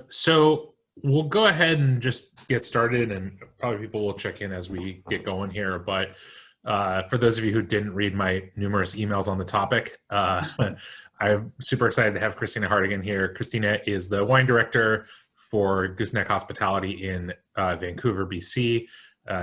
So we'll go ahead and just get started, and probably people will check in as we get going here. But for those of you who didn't read my numerous emails on the topic, I'm super excited to have Christina Hartigan here. Christina is the wine director for Gooseneck Hospitality in Vancouver, BC.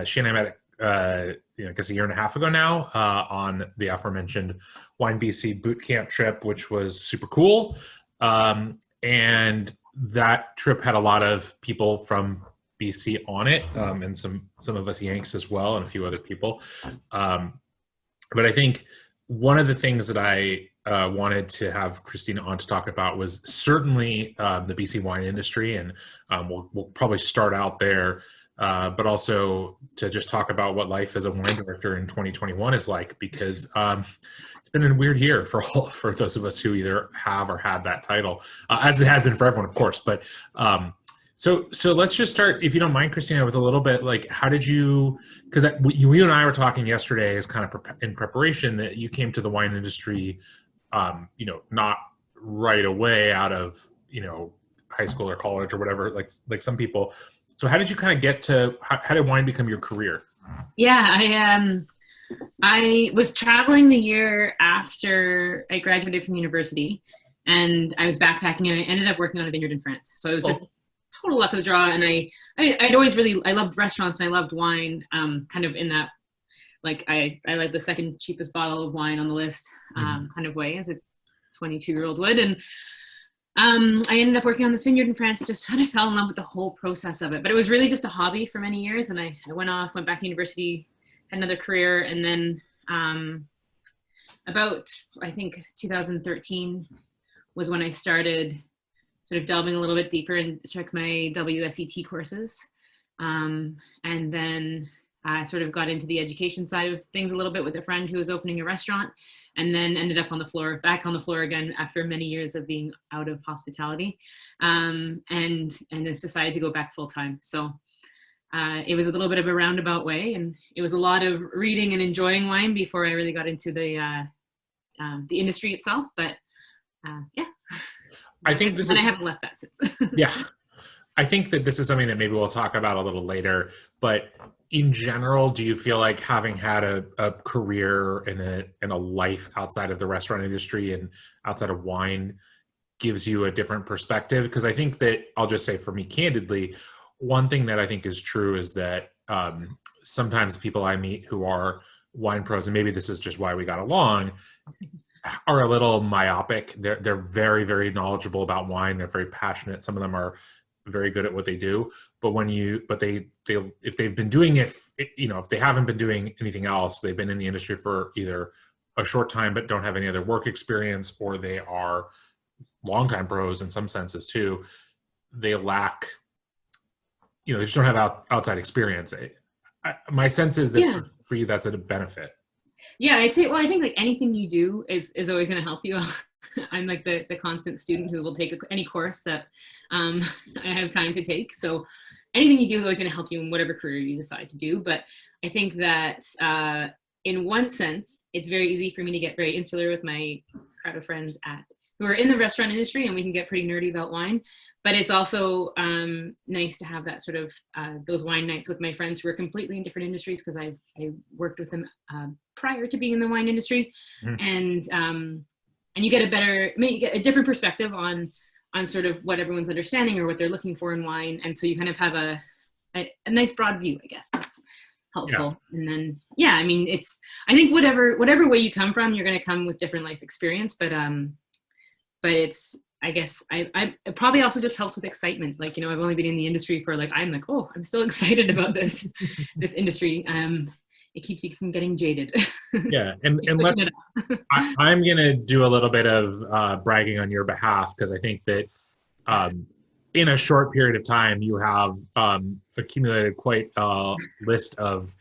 She and I met, I guess, a year and a half ago now on the aforementioned Wine BC boot camp trip, which was super cool. And that trip had a lot of people from BC on it, and some of us Yanks as well, and a few other people. But I think one of the things that I wanted to have Christina on to talk about was certainly the BC wine industry, and we'll probably start out there, but also to just talk about what life as a wine director in 2021 is like, because it's been a weird year for those of us who either have or had that title, as it has been for everyone, of course. But so let's just start, if you don't mind, Christina, with a little bit like, how did you? Because you and I were talking yesterday, as kind of in preparation, that you came to the wine industry, not right away out of high school or college or whatever, like some people. So how did you kind of get to? How did wine become your career? Yeah, I was traveling the year after I graduated from university, and I was backpacking, and I ended up working on a vineyard in France. So it was just total luck of the draw. And I'd always I loved restaurants and I loved wine, kind of in that, like, I like the second cheapest bottle of wine on the list, kind of way, as a 22-year-old would. And I ended up working on this vineyard in France, just kind of fell in love with the whole process of it. But it was really just a hobby for many years. And I went back to university, had another career. And then about, I think, 2013 was when I started sort of delving a little bit deeper and took my WSET courses. And then I sort of got into the education side of things a little bit with a friend who was opening a restaurant, and then ended up back on the floor again after many years of being out of hospitality, and just decided to go back full time. So it was a little bit of a roundabout way, and it was a lot of reading and enjoying wine before I really got into the industry itself. But yeah. I think I haven't left that since. Yeah. I think that this is something that maybe we'll talk about a little later, but in general, do you feel like having had a career and a life outside of the restaurant industry and outside of wine gives you a different perspective? Because I think that, I'll just say for me candidly, one thing that I think is true is that sometimes people I meet who are wine pros, and maybe this is just why we got along, are a little myopic. They're very, very knowledgeable about wine. They're very passionate. Some of them are very good at what they do. But if they've been doing it, if they haven't been doing anything else, they've been in the industry for either a short time but don't have any other work experience, or they are longtime pros in some senses too. They lack, they just don't have outside experience. My sense is that for you, that's a benefit. Yeah, I'd say, well, I think like anything you do is always going to help you. I'm like the constant student who will take any course that I have time to take. So anything you do is always going to help you in whatever career you decide to do. But I think that in one sense, it's very easy for me to get very insular with my crowd of friends who are in the restaurant industry, and we can get pretty nerdy about wine. But it's also nice to have that sort of those wine nights with my friends who are completely in different industries, because I worked with them prior to being in the wine industry, and you get a different perspective on sort of what everyone's understanding or what they're looking for in wine, and so you kind of have a nice broad view. I guess that's helpful. Yeah. And then I mean, I think whatever way you come from, you're going to come with different life experience, but it's, I guess, it probably also just helps with excitement. Like, I've only been in the industry for I'm still excited about this industry. It keeps you from getting jaded. Yeah, and I'm going to do a little bit of bragging on your behalf, because I think that in a short period of time, you have accumulated quite a list of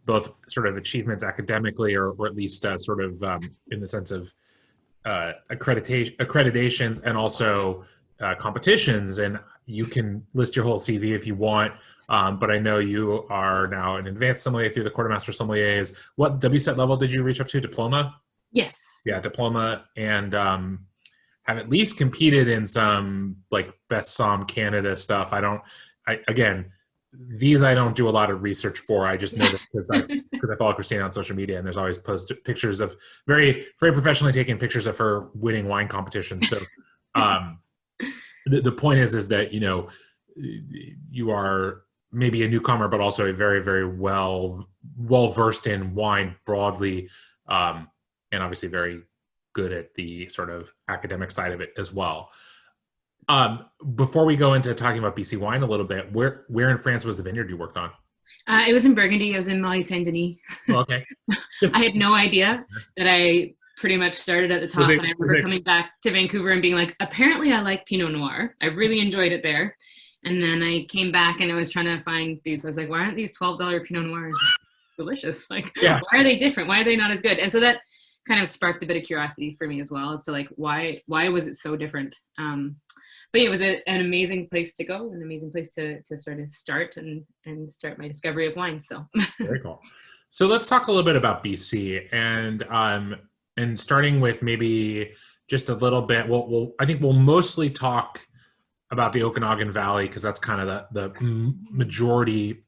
both sort of achievements academically, or at least sort of in the sense of accreditations, and also competitions. And you can list your whole CV if you want. But I know you are now an advanced sommelier through the quartermaster sommeliers. What WSET level did you reach up to? Diploma? Yes. Yeah, diploma. And have at least competed in some like Best Somm Canada stuff. Again, these I don't do a lot of research for. I just know that because I follow Christina on social media, and there's always posted pictures of very, very professionally taken pictures of her winning wine competitions. So the point is that, you know, you are maybe a newcomer, but also a very, very well versed in wine broadly, and obviously very good at the sort of academic side of it as well. Before we go into talking about BC wine a little bit, where in France was the vineyard you worked on? It was in Burgundy. I was in Marie Saint Denis. Oh, okay. I had no idea that I pretty much started at the top. And I remember coming back to Vancouver and being like, apparently I like Pinot Noir. I really enjoyed it there. And then I came back and I was trying to find these. I was like, why aren't these $12 Pinot Noirs delicious? Like, why are they different? Why are they not as good? And so that kind of sparked a bit of curiosity for me as well as to like, why was it so different? But yeah, it was an amazing place to go, an amazing place to sort of start my discovery of wine. So very cool. So let's talk a little bit about BC, and starting with maybe just a little bit. I think we'll mostly talk about the Okanagan Valley because that's kind of the majority.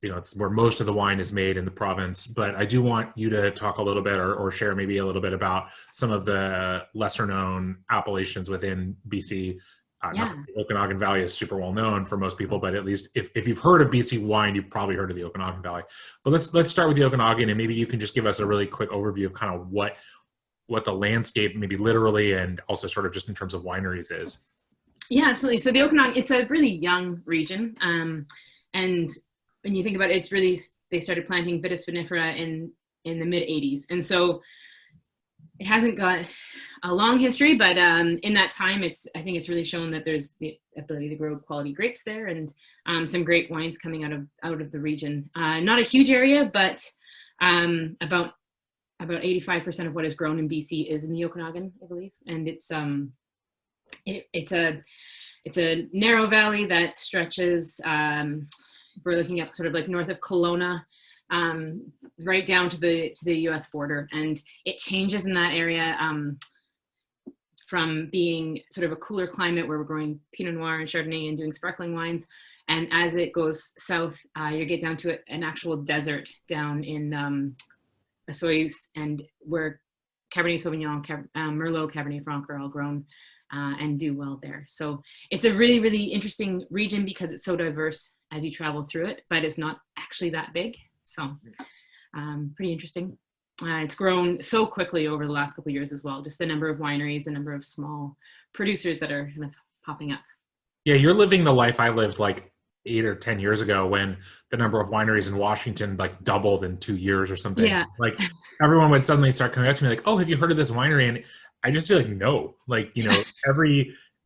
You know, it's where most of the wine is made in the province. But I do want you to talk a little bit or share maybe a little bit about some of the lesser known appellations within BC. Not that the Okanagan Valley is super well known for most people, but at least if you've heard of BC wine, you've probably heard of the Okanagan Valley. But let's start with the Okanagan, and maybe you can just give us a really quick overview of kind of what the landscape, maybe literally and also sort of just in terms of wineries is. Yeah, absolutely. So the Okanagan, it's a really young region, and when you think about it, it's really, they started planting Vitis vinifera in the mid 80s. And so it hasn't got a long history, but in that time, I think it's really shown that there's the ability to grow quality grapes there, and some great wines coming out of the region. Not a huge area, but about 85% of what is grown in BC is in the Okanagan, I believe. And it's a narrow valley that stretches, we're looking at sort of like north of Kelowna, right down to the US border. And it changes in that area from being sort of a cooler climate where we're growing Pinot Noir and Chardonnay and doing sparkling wines. And as it goes south, you get down to an actual desert down in Osoyoos, and where Cabernet Sauvignon, Merlot, Cabernet Franc are all grown and do well there. So it's a really, really interesting region because it's so diverse as you travel through it, but it's not actually that big. So pretty interesting. It's grown so quickly over the last couple of years as well. Just the number of wineries, the number of small producers that are kind of popping up. Yeah, you're living the life I lived like 8 or 10 years ago when the number of wineries in Washington like doubled in 2 years or something. Yeah. Like everyone would suddenly start coming up to me like, oh, have you heard of this winery? And I just feel like, no, like, you know,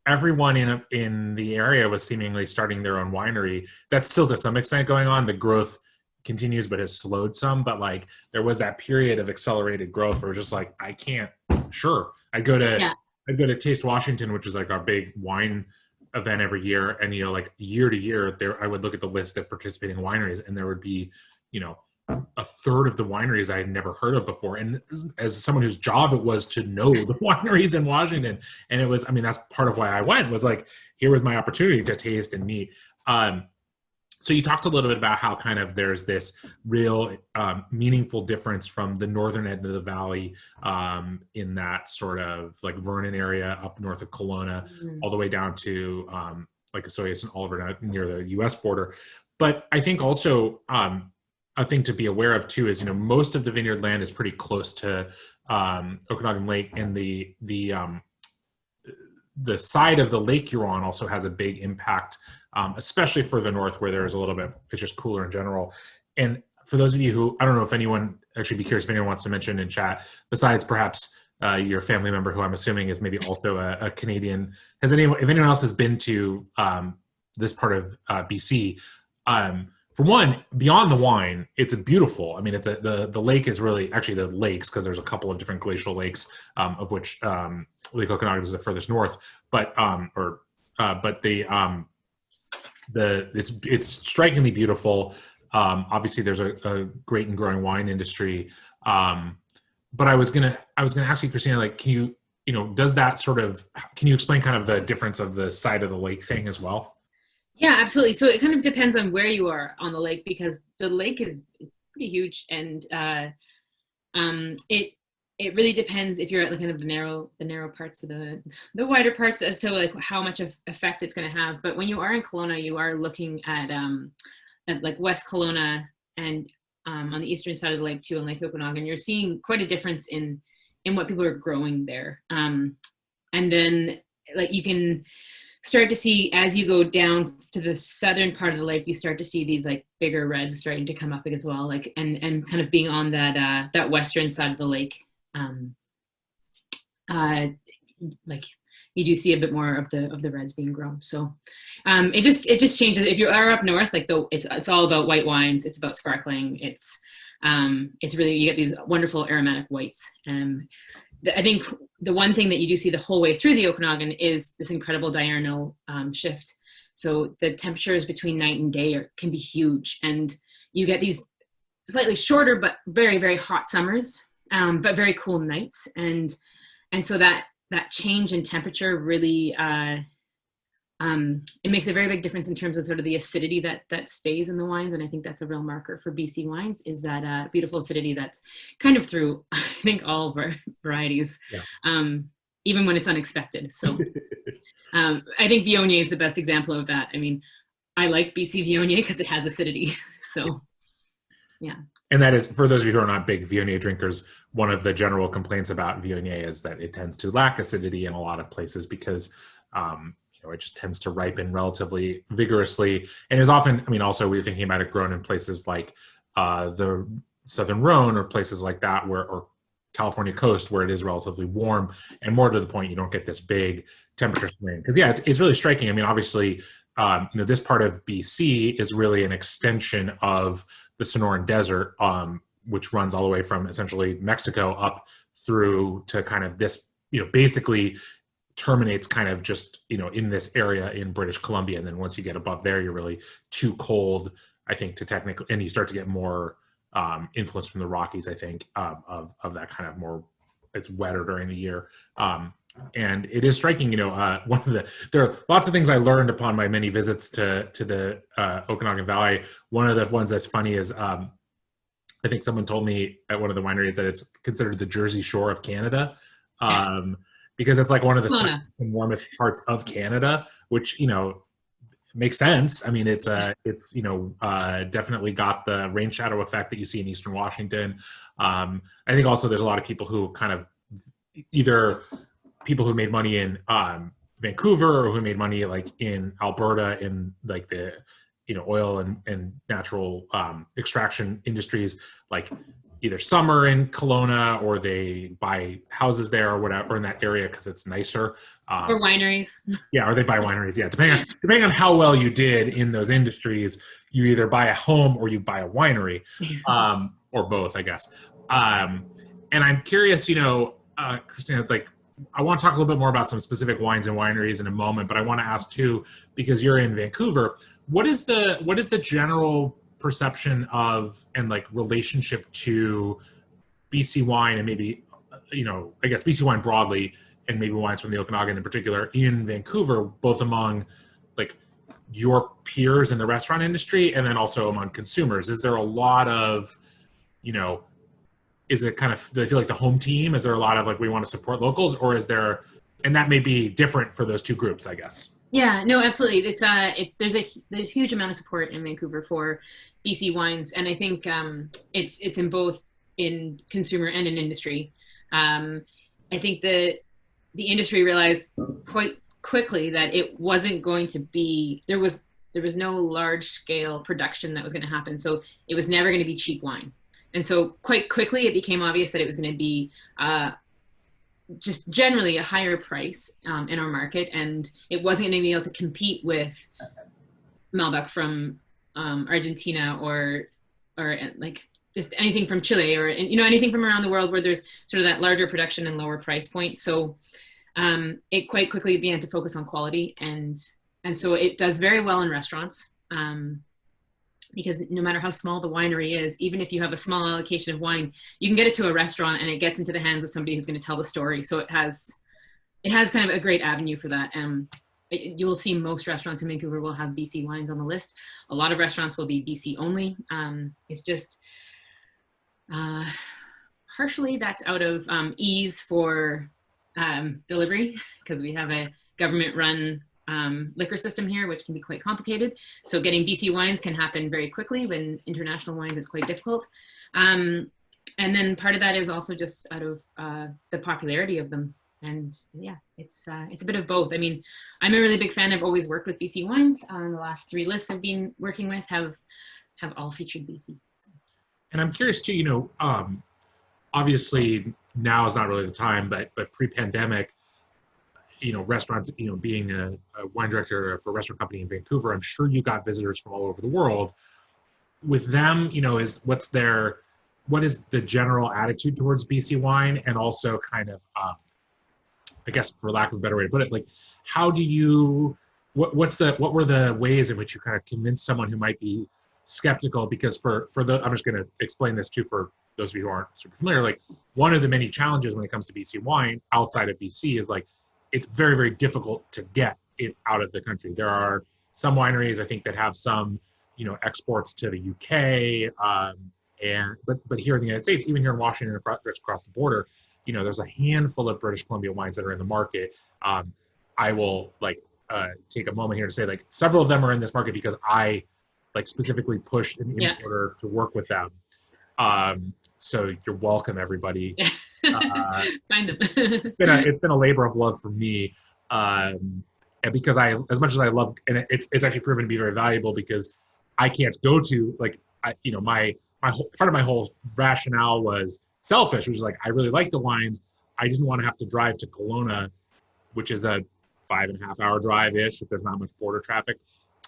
everyone in the area was seemingly starting their own winery. That's still to some extent going on. The growth continues, but has slowed some. But like there was that period of accelerated growth where it was just like, I can't, sure. I'd go to Taste Washington, which is like our big wine event every year. And, you know, like year to year there, I would look at the list of participating wineries and there would be, you know, a third of the wineries I had never heard of before. And as someone whose job it was to know the wineries in Washington, and it was, I mean, that's part of why I went, was like, here was my opportunity to taste and meet. So you talked a little bit about how kind of there's this real meaningful difference from the northern end of the valley in that sort of like Vernon area up north of Kelowna, all the way down to like Osoyoos and Oliver near the US border. But I think also a thing to be aware of too is, you know, most of the vineyard land is pretty close to Okanagan Lake, and the side of the lake you're on also has a big impact, especially further north where there's a little bit, it's just cooler in general. And for those of you who, I don't know if anyone, actually be curious if anyone wants to mention in chat, besides perhaps your family member who I'm assuming is maybe also a Canadian, if anyone else has been to this part of BC, for one, beyond the wine, it's beautiful. I mean, the lake is really, actually the lakes, because there's a couple of different glacial lakes, of which Lake Okanagan is the furthest north. But it's strikingly beautiful. Obviously, there's a great and growing wine industry. But I was gonna ask you, Christina, like, can you does that sort of, can you explain kind of the difference of the side of the lake thing as well? Yeah, absolutely. So it kind of depends on where you are on the lake, because the lake is pretty huge, and it really depends if you're at like kind of the narrow parts, or the wider parts, as to like how much of effect it's going to have. But when you are in Kelowna, you are looking at like West Kelowna, and on the eastern side of the lake too, in Lake Okanagan, you're seeing quite a difference in what people are growing there. And then like you can start to see, as you go down to the southern part of the lake, you start to see these like bigger reds starting to come up as well, like and kind of being on that western side of the lake. Like you do see a bit more of the reds being grown. So it just changes. If you are up north, like it's all about white wines, it's about sparkling, it's really, you get these wonderful aromatic whites. I think the one thing that you do see the whole way through the Okanagan is this incredible diurnal shift. So the temperatures between night and day can be huge, and you get these slightly shorter but very, very hot summers, but very cool nights. And so that change in temperature really it makes a very big difference in terms of sort of the acidity that stays in the wines. And I think that's a real marker for BC wines, is that beautiful acidity that's kind of through, I think, all varieties, even when it's unexpected. So I think Viognier is the best example of that. I mean, I like BC Viognier because it has acidity. So yeah. And that is, for those of you who are not big Viognier drinkers, one of the general complaints about Viognier is that it tends to lack acidity in a lot of places, because it just tends to ripen relatively vigorously, and is often, I mean, also we're thinking about it grown in places like the Southern Rhone, or places like that, or California coast, where it is relatively warm, and more to the point, you don't get this big temperature swing. Because it's really striking. I mean, obviously, this part of BC is really an extension of the Sonoran Desert, which runs all the way from essentially Mexico up through to kind of this, basically terminates kind of just, in this area in British Columbia. And then once you get above there, you're really too cold, I think, to technically, and you start to get more influence from the Rockies, I think, of that kind of more, it's wetter during the year. And it is striking, there are lots of things I learned upon my many visits to the Okanagan Valley. One of the ones that's funny is, I think someone told me at one of the wineries that it's considered the Jersey Shore of Canada. Because it's like one of the sunniest and warmest parts of Canada, which, makes sense. I mean, it's definitely got the rain shadow effect that you see in Eastern Washington. I think also there's a lot of people who kind of, either people who made money in Vancouver, or who made money like in Alberta in like the, oil and natural extraction industries, like either summer in Kelowna, or they buy houses there or whatever, or in that area because it's nicer. Or wineries. Yeah, or they buy wineries. Yeah, depending on how well you did in those industries, you either buy a home or you buy a winery, or both, I guess. And I'm curious, Christina, like, I want to talk a little bit more about some specific wines and wineries in a moment, but I want to ask too, because you're in Vancouver, what is the general perception of and like relationship to BC wine, and maybe, I guess BC wine broadly, and maybe wines from the Okanagan in particular in Vancouver, both among like your peers in the restaurant industry and then also among consumers? Is there a lot of, is it kind of, do they feel like the home team? Is there a lot of like, we want to support locals, or is there, and that may be different for those two groups, I guess? Yeah, no, absolutely. It's there's a huge amount of support in Vancouver for BC wines, and I think it's in both in consumer and in industry. I think the industry realized quite quickly that it wasn't going to be, there was no large scale production that was going to happen, so it was never going to be cheap wine. And so quite quickly it became obvious that it was going to be just generally a higher price in our market, and it wasn't going to be able to compete with Malbec from Argentina, or like just anything from Chile, or anything from around the world where there's sort of that larger production and lower price point. So it quite quickly began to focus on quality, and so it does very well in restaurants, because no matter how small the winery is, even if you have a small allocation of wine, you can get it to a restaurant and it gets into the hands of somebody who's going to tell the story. So it has it has kind of a great avenue for that. You will see most restaurants in Vancouver will have BC wines on the list. A lot of restaurants will be BC only. It's just partially that's out of ease for delivery, because we have a government-run liquor system here, which can be quite complicated. So getting BC wines can happen very quickly when international wines is quite difficult. And then part of that is also just out of the popularity of them. And yeah, it's a bit of both. I mean, I'm a really big fan. I've always worked with BC wines. The last 3 lists I've been working with have all featured BC. So. And I'm curious too, you know, obviously now is not really the time, but pre-pandemic, you know, restaurants, you know, being a wine director for a restaurant company in Vancouver, I'm sure you got visitors from all over the world. With them, you know, what is the general attitude towards BC wine, and also kind of, I guess, for lack of a better way to put it, like, how do you, what were the ways in which you kind of convinced someone who might be skeptical? Because I'm just going to explain this too for those of you who aren't super familiar. Like, one of the many challenges when it comes to BC wine outside of BC is like, it's very, very difficult to get it out of the country. There are some wineries, I think, that have some, you know, exports to the UK, but here in the United States, even here in Washington, across the border, you know, there's a handful of British Columbia wines that are in the market. I will take a moment here to say, like, several of them are in this market because I specifically pushed an importer to work with them. So you're welcome, everybody. Find them. It's been a labor of love for me, and because as much as I love, and it's actually proven to be very valuable, because I can't go to, like, you know, my whole part of my whole rationale was selfish, which is like, I really like the wines. I didn't want to have to drive to Kelowna, which is a 5.5 hour drive-ish if there's not much border traffic.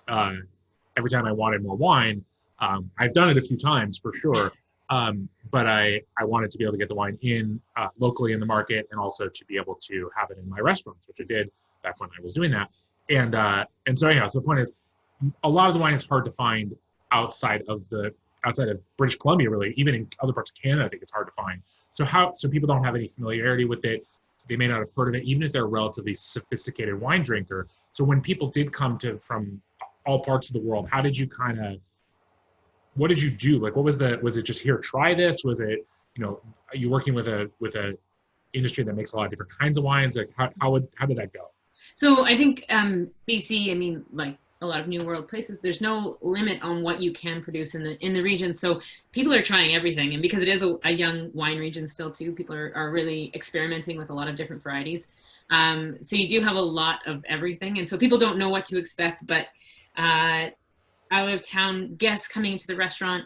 Every time I wanted more wine, I've done it a few times for sure. But I wanted to be able to get the wine in locally in the market, and also to be able to have it in my restaurants, which I did back when I was doing that. And so anyhow, so the point is, a lot of the wine is hard to find outside of British Columbia, really. Even in other parts of Canada, I think it's hard to find. So people don't have any familiarity with it. They may not have heard of it, even if they're a relatively sophisticated wine drinker. So when people did come from all parts of the world, how did you what did you do? Like, was it just, here, try this? Was it, you know, are you working with a industry that makes a lot of different kinds of wines? Like, how did that go? So I think BC, I mean, like a lot of New World places, there's no limit on what you can produce in the region. So people are trying everything, and because it is a young wine region still too, people are really experimenting with a lot of different varieties. So you do have a lot of everything, and so people don't know what to expect. But out of town guests coming to the restaurant,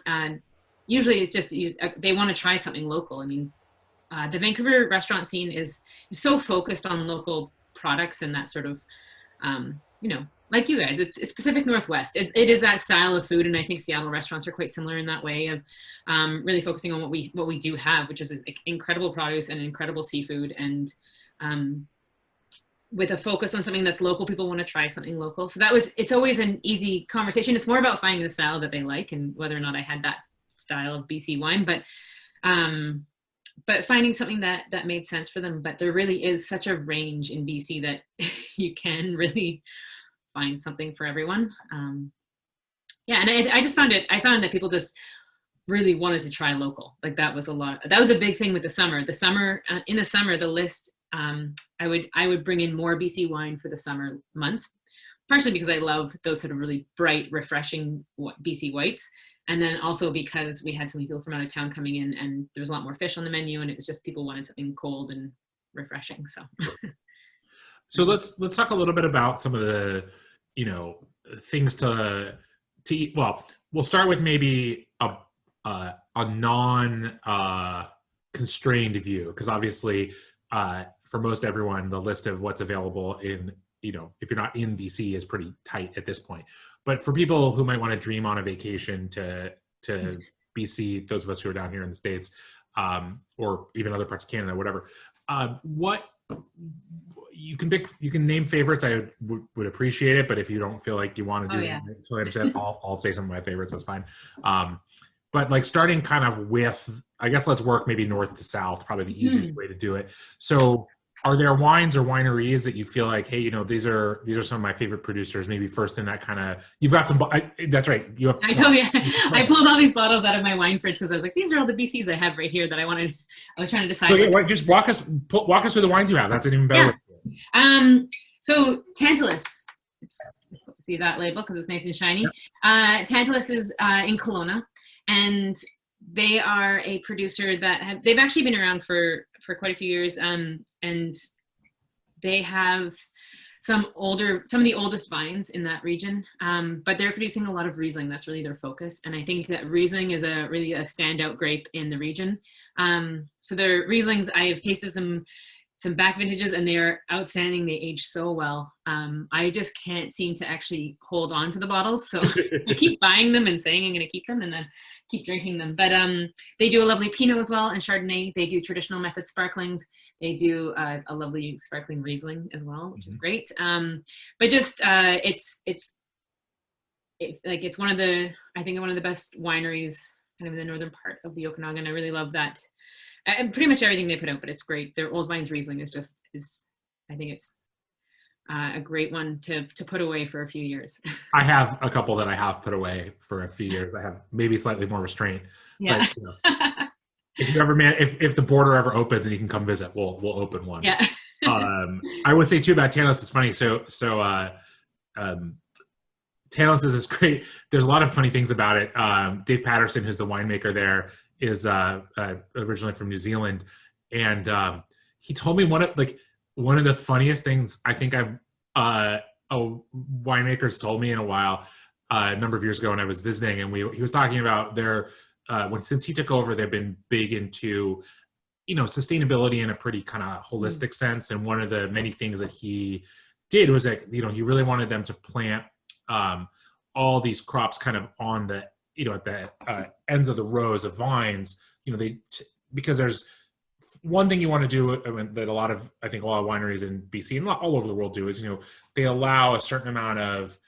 usually it's just they want to try something local. I mean, the Vancouver restaurant scene is so focused on local products and that sort of, you know, like you guys, it's Pacific Northwest. It is that style of food, and I think Seattle restaurants are quite similar in that way of really focusing on what we do have, which is incredible produce and incredible seafood, and with a focus on something that's local. People want to try something local. So it's always an easy conversation. It's more about finding the style that they like and whether or not I had that style of BC wine, but finding something that made sense for them. But there really is such a range in BC that you can really find something for everyone. Yeah, and I found that people just really wanted to try local. Like, that was a big thing with the summer. In the summer, the list, I would bring in more BC wine for the summer months, partially because I love those sort of really bright, refreshing BC whites. And then also because we had so many people from out of town coming in, and there was a lot more fish on the menu, and it was just people wanted something cold and refreshing. So let's talk a little bit about some of the, you know, things to eat. Well, we'll start with maybe a non constrained view, because obviously for most everyone, the list of what's available in, you know, if you're not in BC, is pretty tight at this point. But for people who might want to dream on a vacation to BC, those of us who are down here in the States, or even other parts of Canada, whatever, what you can name favorites. I would appreciate it, but if you don't feel like you want to do that, so I understand, I'll say some of my favorites. That's fine. But like, starting kind of with, I guess let's work maybe north to south, probably the easiest way to do it. So Are there wines or wineries that you feel like, hey, these are some of my favorite producers? Maybe first in that kind of, you've got some. That's right. You have. I told you, I pulled all these bottles out of my wine fridge because I was like, these are all the BCs I have right here that I wanted. I was trying to decide. So, yeah, just walk us through the wines you have. That's an even better way. So Tantalus. It's difficult to see that label because it's nice and shiny. Yep. Tantalus is in Kelowna, and they are a producer that they've actually been around for quite a few years, and they have some of the oldest vines in that region, but they're producing a lot of Riesling. That's really their focus, and I think that Riesling is really a standout grape in the region. So their Rieslings, I have tasted some back vintages, and they are outstanding. They age so well. I just can't seem to actually hold on to the bottles. So I keep buying them and saying I'm going to keep them and then keep drinking them. But they do a lovely Pinot as well and Chardonnay. They do traditional method sparklings. They do a lovely sparkling Riesling as well, which is great. But just it's one of the best wineries kind of in the northern part of the Okanagan. I really love that. And pretty much everything they put out, but it's great. Their Old Vines Riesling is I think it's a great one to put away for a few years. I have a couple that I have put away for a few years. I have maybe slightly more restraint. Yeah. But, if you ever, if the border ever opens and you can come visit, we'll open one. Yeah. I would say too about Tantalus, it's funny. So Tantalus is great. There's a lot of funny things about it. Dave Patterson, who's the winemaker there, is originally from New Zealand, and he told me one of the funniest things I think a winemaker's told me in a while, a number of years ago when I was visiting, and he was talking about their since he took over, they've been big into sustainability in a pretty kind of holistic sense, and one of the many things that he did was he really wanted them to plant all these crops kind of on the at the ends of the rows of vines, because there's one thing you want to do that I think a lot of wineries in BC and all over the world do is, they allow a certain amount of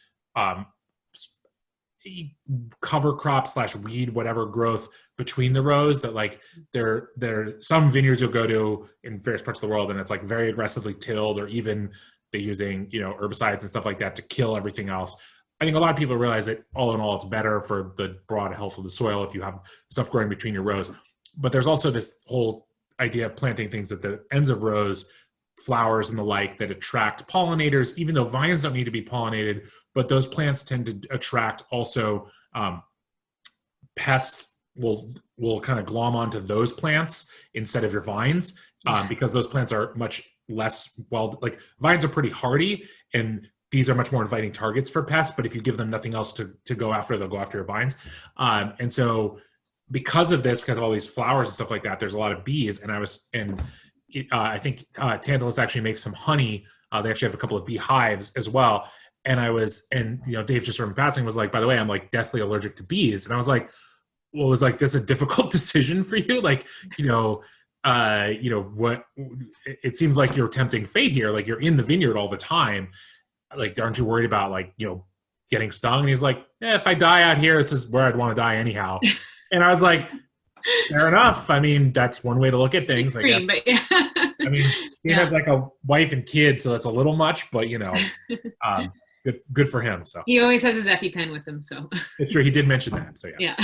cover crop / weed, whatever growth between the rows that there some vineyards you'll go to in various parts of the world and it's very aggressively tilled, or even they're using, herbicides and stuff like that to kill everything else. I think a lot of people realize that all in all, it's better for the broad health of the soil if you have stuff growing between your rows. But there's also this whole idea of planting things at the ends of rows, flowers and the like, that attract pollinators, even though vines don't need to be pollinated, but those plants tend to attract also pests will kind of glom onto those plants instead of your vines, because those plants are much less vines are pretty hardy, and these are much more inviting targets for pests, but if you give them nothing else to go after, they'll go after your vines. And so because of all these flowers and stuff like that, there's a lot of bees. And I think Tantalus actually makes some honey. They actually have a couple of bee hives as well. And Dave just from passing was like, by the way, I'm deathly allergic to bees. And I was like, well, was this a difficult decision for you? What, it seems like you're tempting fate here. You're in the vineyard all the time. Aren't you worried about getting stung? And he's like, if I die out here, this is where I'd want to die anyhow. And I was like, fair enough. I mean, that's one way to look at things. Extreme, but yeah. I mean, he has a wife and kids, so that's a little much, but good for him. So he always has his EpiPen with him. So it's true. He did mention that. So yeah.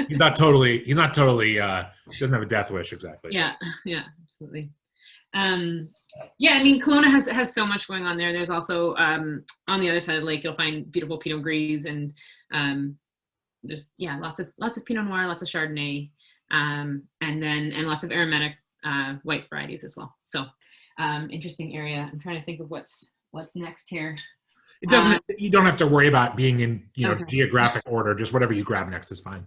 He's not totally doesn't have a death wish exactly. Yeah. Yeah, absolutely. I mean, Kelowna has so much going on there. There's also on the other side of the lake, you'll find beautiful Pinot Gris, and there's lots of Pinot Noir, lots of Chardonnay, and lots of aromatic white varieties as well. So interesting area. I'm trying to think of what's next here. It doesn't. You don't have to worry about being in geographic order. Just whatever you grab next is fine.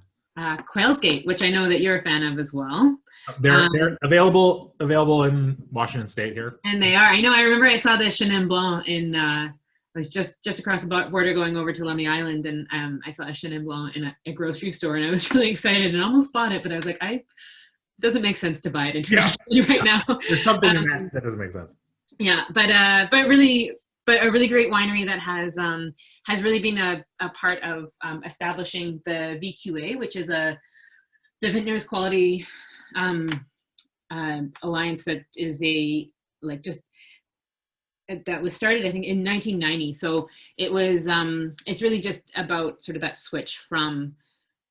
Quail's Gate, which I know that you're a fan of as well. They're available in Washington State here. And they are. I know. I remember I saw the Chenin Blanc in. I was just across the border going over to Lummi Island, and I saw a Chenin Blanc in a grocery store, and I was really excited and almost bought it, but I was like, it doesn't make sense to buy it right now. There's something in that doesn't make sense. Yeah, but a really great winery that has really been a part of establishing the VQA, which is the Vintners Quality Alliance, that is a like just that was started, I think, in 1990. So it was, it's really just about sort of that switch from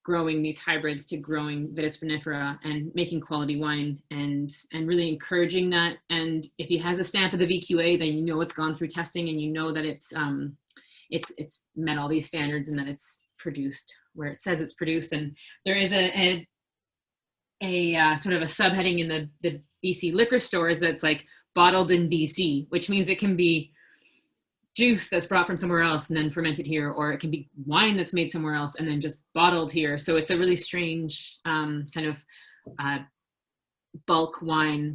growing these hybrids to growing vitis vinifera and making quality wine, and really encouraging that. And if it has a stamp of the VQA, then you know it's gone through testing, and you know that it's met all these standards, and that it's produced where it says it's produced. And there is a sort of a subheading in the BC liquor stores that's like bottled in BC, which means it can be juice that's brought from somewhere else and then fermented here, or it can be wine that's made somewhere else and then just bottled here. So it's a really strange kind of bulk wine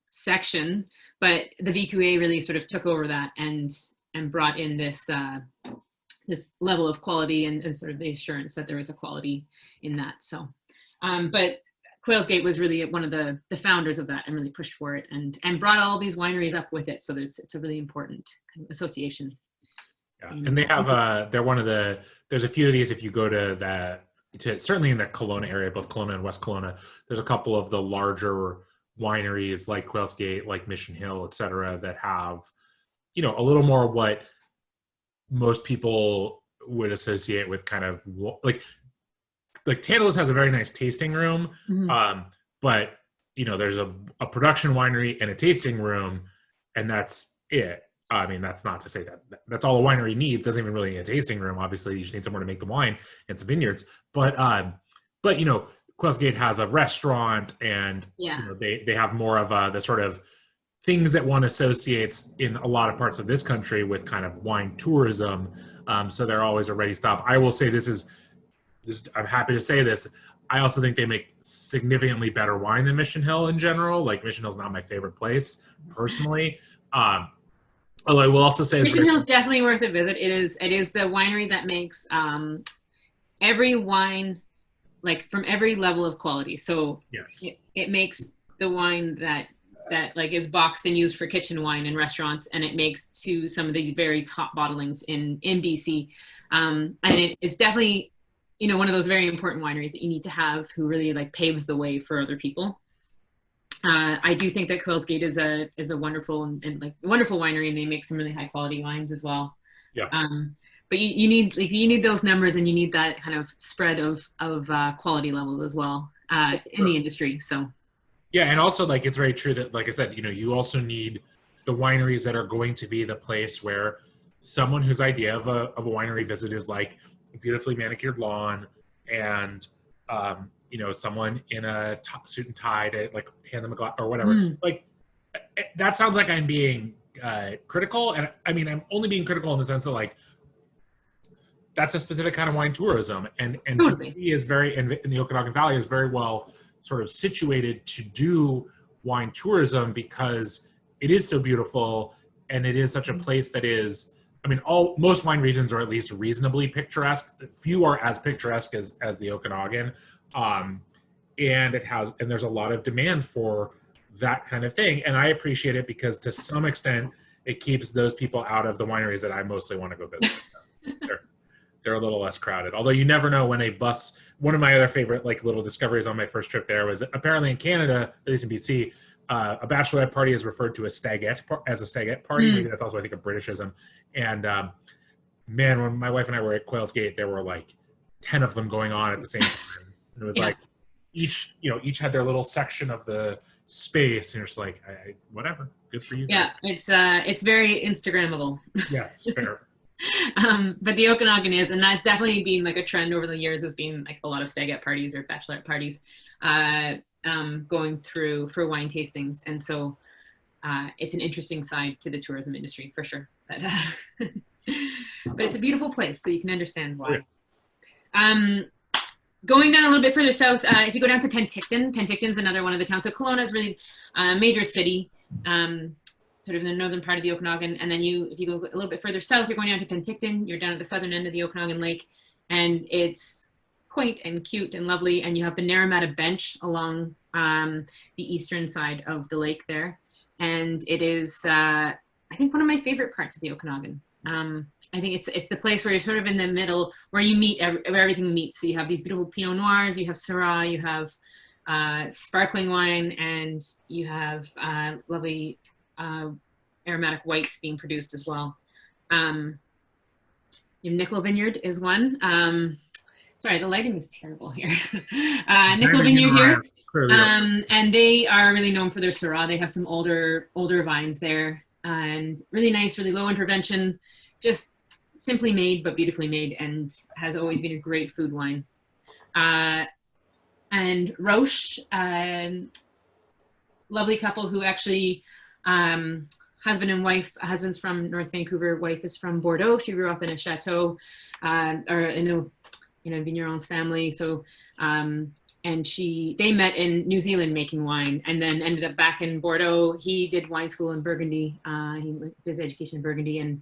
section, but the VQA really sort of took over that and brought in this this level of quality and sort of the assurance that there is a quality in that. So, but Quailsgate was really one of the founders of that and really pushed for it and brought all these wineries up with it. So it's a really important kind of association. Yeah, and they have they're one of the, there's a few of these if you go to certainly in the Kelowna area, both Kelowna and West Kelowna, there's a couple of the larger wineries like Quailsgate, like Mission Hill, et cetera, that have, you know, a little more what most people would associate with kind of like Tantalus has a very nice tasting room, but you know, there's a production winery and a tasting room, and that's it. I mean, that's not to say that that's all a winery needs. Doesn't even really need a tasting room. Obviously, you just need somewhere to make the wine and some vineyards. But you know, Quailsgate has a restaurant, and you know, they have more of the sort of things that one associates in a lot of parts of this country with kind of wine tourism. So they're always a ready stop. I will say I'm happy to say this. I also think they make significantly better wine than Mission Hill in general. Like, Mission Hill's not my favorite place personally. Although I will also say Mission Hill is definitely worth a visit. It is the winery that makes every wine, like, from every level of quality. So yes, it makes the wine that like is boxed and used for kitchen wine in restaurants, and it makes to some of the very top bottlings in BC. And it's definitely, you know, one of those very important wineries that you need to have, who really like paves the way for other people. I do think that Quailsgate is a wonderful and like wonderful winery, and they make some really high quality wines as well. Yeah. But you need those numbers, and you need that kind of spread of quality levels as well in the industry. So. Yeah, and also, like, it's very true that, like I said, you know, you also need the wineries that are going to be the place where someone whose idea of a winery visit is like a beautifully manicured lawn and you know, someone in a suit and tie to like hand them a glass or whatever. Like, that sounds like I'm being critical, and I mean, I'm only being critical in the sense that, like, that's a specific kind of wine tourism, and totally. BC is very, in the Okanagan Valley, is very well sort of situated to do wine tourism because it is so beautiful, and it is such a place that is, I mean, most wine regions are at least reasonably picturesque. Few are as picturesque as the Okanagan, and there's a lot of demand for that kind of thing, and I appreciate it because to some extent it keeps those people out of the wineries that I mostly want to go visit. They're a little less crowded. Although you never know when a bus. One of my other favorite like little discoveries on my first trip there was apparently in Canada, at least in BC, a bachelorette party is referred to as stagette party. Maybe that's also, I think, a Britishism. And man, when my wife and I were at Quailsgate, there were like 10 of them going on at the same time. And it was like each had their little section of the space, and you're just like, whatever, good for you guys. Yeah, it's very Instagrammable. Yes, fair. But the Okanagan is, and that's definitely been like a trend over the years, has been like a lot of stagette parties or bachelorette parties going through for wine tastings, and so it's an interesting side to the tourism industry for sure. But it's a beautiful place, so you can understand why. Going down a little bit further south, if you go down to Penticton's another one of the towns. So Kelowna is really a major city. Sort of in the northern part of the Okanagan, and then if you go a little bit further south, you're going down to Penticton. You're down at the southern end of the Okanagan Lake, and it's quaint and cute and lovely. And you have the Naramata Bench along the eastern side of the lake there, and it is I think one of my favorite parts of the Okanagan. I think it's the place where you're sort of in the middle, where you meet where everything meets. So you have these beautiful Pinot Noirs, you have Syrah, you have sparkling wine, and you have lovely aromatic whites being produced as well. Nickel Vineyard is one. Sorry, the lighting is terrible here. Nickel Vineyard here. And they are really known for their Syrah. They have some older vines there, and really nice, really low intervention, just simply made but beautifully made, and has always been a great food wine. And Roche, lovely couple who actually, husband and wife, husband's from North Vancouver, wife is from Bordeaux. She grew up in a chateau, or in a vigneron's family. So, and they met in New Zealand making wine, and then ended up back in Bordeaux. He did wine school in Burgundy. He did his education in Burgundy, and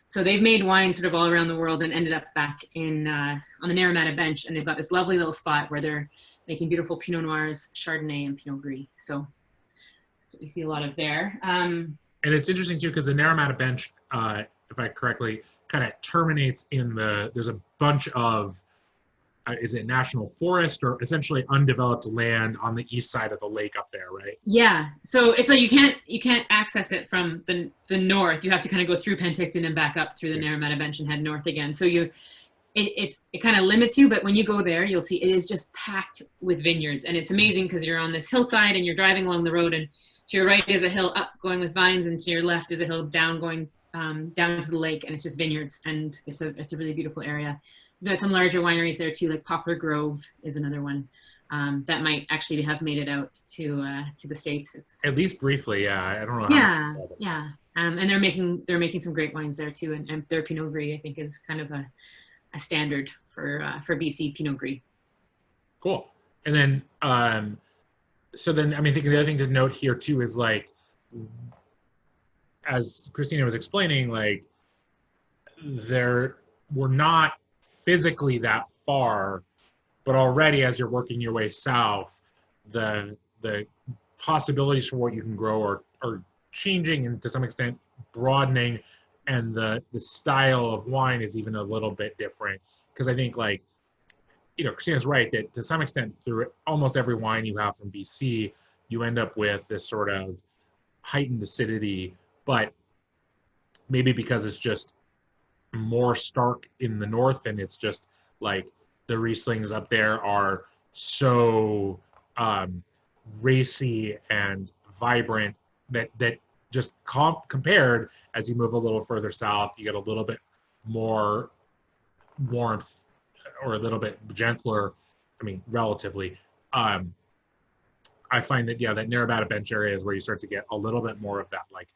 so they've made wine sort of all around the world, and ended up back in on the Naramata bench, and they've got this lovely little spot where they're making beautiful Pinot Noirs, Chardonnay, and Pinot Gris. So that's what we see a lot of there. And it's interesting too, because the Naramata bench, if I correctly, kind of terminates in there's a bunch of, is it national forest or essentially undeveloped land on the east side of the lake up there, right? Yeah. So it's like you can't access it from the north. You have to kind of go through Penticton and back up through the Naramata bench and head north again. So it kind of limits you, but when you go there, you'll see it is just packed with vineyards, and it's amazing because you're on this hillside and you're driving along the road, and to your right is a hill up going with vines, and to your left is a hill down going down to the lake, and it's just vineyards, and it's a really beautiful area. We've got some larger wineries there too, like Poplar Grove is another one that might actually have made it out to the States. It's, at least briefly, yeah. I don't know. Yeah. And they're making some great wines there too, and their Pinot Gris I think is kind of a standard for BC Pinot Gris. Cool. And then so then, I mean, I think the other thing to note here too is, like, as Christina was explaining, like, we're not physically that far, but already as you're working your way south, the possibilities for what you can grow are changing and to some extent broadening, and the style of wine is even a little bit different. Because I think, like, Christina's right that to some extent through almost every wine you have from BC, you end up with this sort of heightened acidity, but maybe because it's just more stark in the north, and it's just like the Rieslings up there are so racy and vibrant that just compared, as you move a little further south, you get a little bit more warmth, or a little bit gentler, I mean, relatively. I find that, that Naramata bench area is where you start to get a little bit more of that, like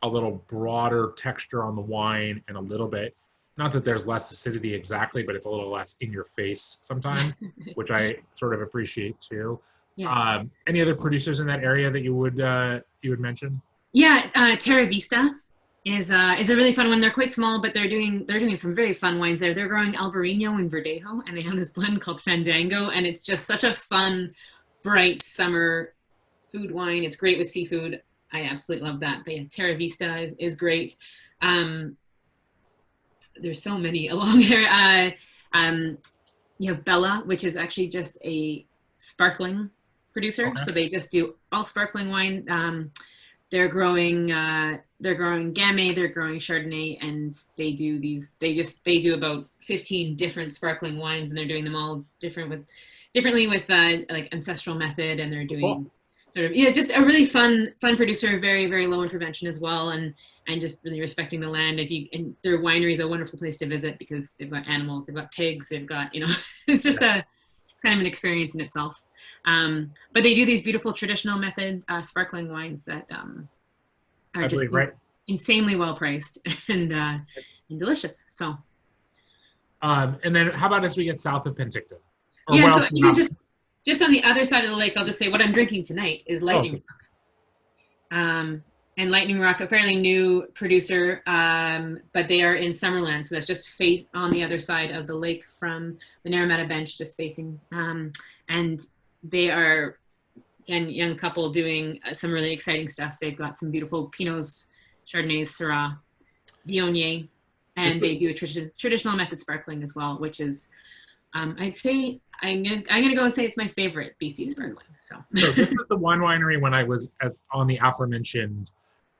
a little broader texture on the wine, and a little bit, not that there's less acidity exactly, but it's a little less in your face sometimes, which I sort of appreciate too. Yeah. Any other producers in that area that you would mention? Yeah, Terra Vista is a really fun one. They're quite small, but they're doing some very fun wines there. They're growing Albarino and Verdejo, and they have this blend called Fandango, and it's just such a fun, bright summer food wine. It's great with seafood. I absolutely love that. But yeah, Terra Vista is great. There's so many along there. You have Bella, which is actually just a sparkling producer. Okay. So they just do all sparkling wine. They're growing Gamay, they're growing Chardonnay, and they do about 15 different sparkling wines, and they're doing them all differently with like ancestral method, and they're doing sort of, just a really fun producer, very, very low intervention as well, and just really respecting the land. And their winery is a wonderful place to visit because they've got animals, they've got pigs, they've got, it's just it's kind of an experience in itself. But they do these beautiful traditional method sparkling wines that are just insanely well priced and delicious. So. And then how about as we get south of Penticton? So even just on the other side of the lake, I'll just say what I'm drinking tonight is Lightning Rock. And Lightning Rock, a fairly new producer, but they are in Summerland. So that's just on the other side of the lake from the Naramata bench, just facing. And they are a young couple doing some really exciting stuff. They've got some beautiful Pinots, Chardonnays, Syrah, Viognier, and they do a traditional method sparkling as well, which is, I'd say, I'm gonna go and say it's my favorite BC sparkling. So this was the one winery when I was on the aforementioned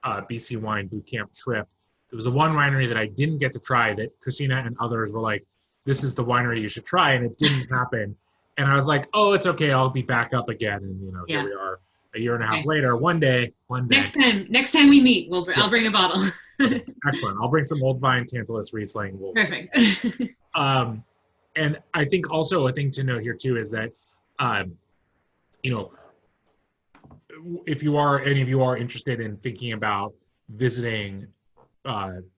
BC Wine Bootcamp trip, there was a one winery that I didn't get to try that Christina and others were like, this is the winery you should try, and it didn't happen. And I was like, oh, it's okay, I'll be back up again. And here Yeah. we are a year and a half Okay. later. One day. Next time we meet, Yeah. I'll bring a bottle. Okay, excellent. I'll bring some Old Vine Tantalus Riesling. Perfect. And I think also a thing to note here too is that, if any of you are interested in thinking about visiting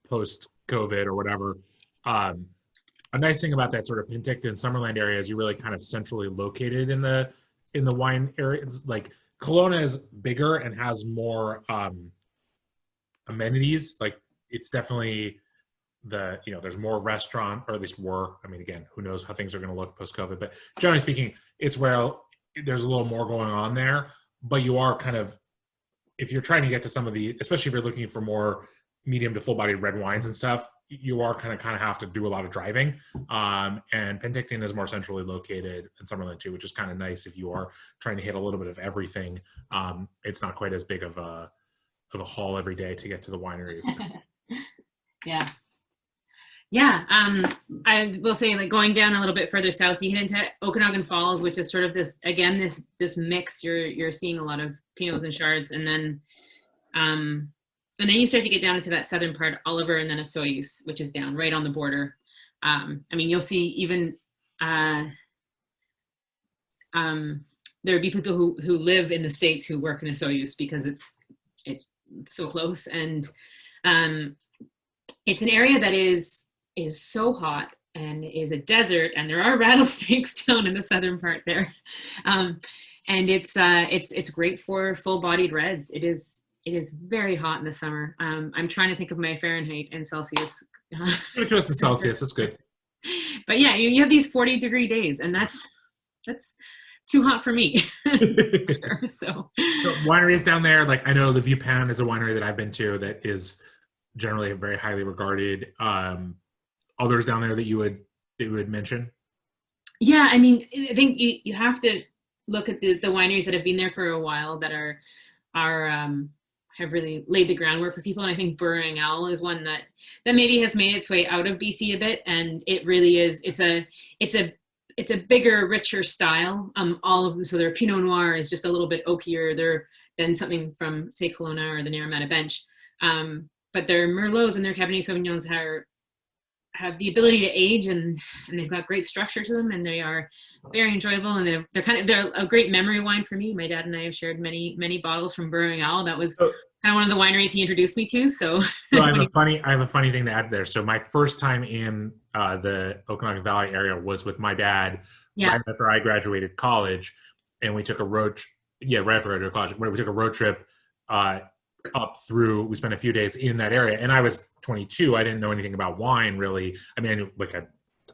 post COVID or whatever, a nice thing about that sort of Penticton Summerland area is you're really kind of centrally located in the wine area. It's like Kelowna is bigger and has more amenities. Like it's definitely there's more restaurant, or at least were. I mean, again, who knows how things are going to look post COVID, but generally speaking, it's where there's a little more going on there. But you are kind of, if you're trying to get to some of the, especially if you're looking for more medium to full bodied red wines and stuff, you are kind of have to do a lot of driving. And Penticton is more centrally located in Summerland too, which is kind of nice if you are trying to hit a little bit of everything. It's not quite as big of a haul every day to get to the wineries. Yeah. Yeah, I will say, like, going down a little bit further south, you get into Okanagan Falls, which is sort of this mix. You're seeing a lot of Pinots and Chards, and then you start to get down into that southern part, Oliver, and then Osoyoos, which is down right on the border. I mean, you'll see even there would be people who live in the States who work in Osoyoos because it's so close, and it's an area that is so hot and is a desert, and there are rattlesnakes down in the southern part there. And it's great for full-bodied reds. It is very hot in the summer. I'm trying to think of my Fahrenheit and Celsius. Give it to us in Celsius, that's good. But yeah, you have these 40-degree days, and that's too hot for me. So wineries down there, like I know Le Vieux Pin is a winery that I've been to that is generally very highly regarded. Others down there that you would mention? Yeah, I mean, I think you have to look at the wineries that have been there for a while that have really laid the groundwork for people. And I think Burrowing Owl is one that maybe has made its way out of BC a bit, and it really is. It's a bigger, richer style. All of them. So their Pinot Noir is just a little bit oakier than something from, say, Kelowna or the Naramata Bench. But their Merlots and their Cabernet Sauvignons have the ability to age, and they've got great structure to them, and they are very enjoyable, and they're a great memory wine for me. My dad and I have shared many bottles from Burrowing Owl. That was kind of one of the wineries he introduced me to. So I have a funny thing to add there. So my first time in the Okanagan Valley area was with my dad right after I graduated college, and we took a road right after I graduated college. We took a road trip up through. We spent a few days in that area, and I was 22. I didn't know anything about wine really. I mean,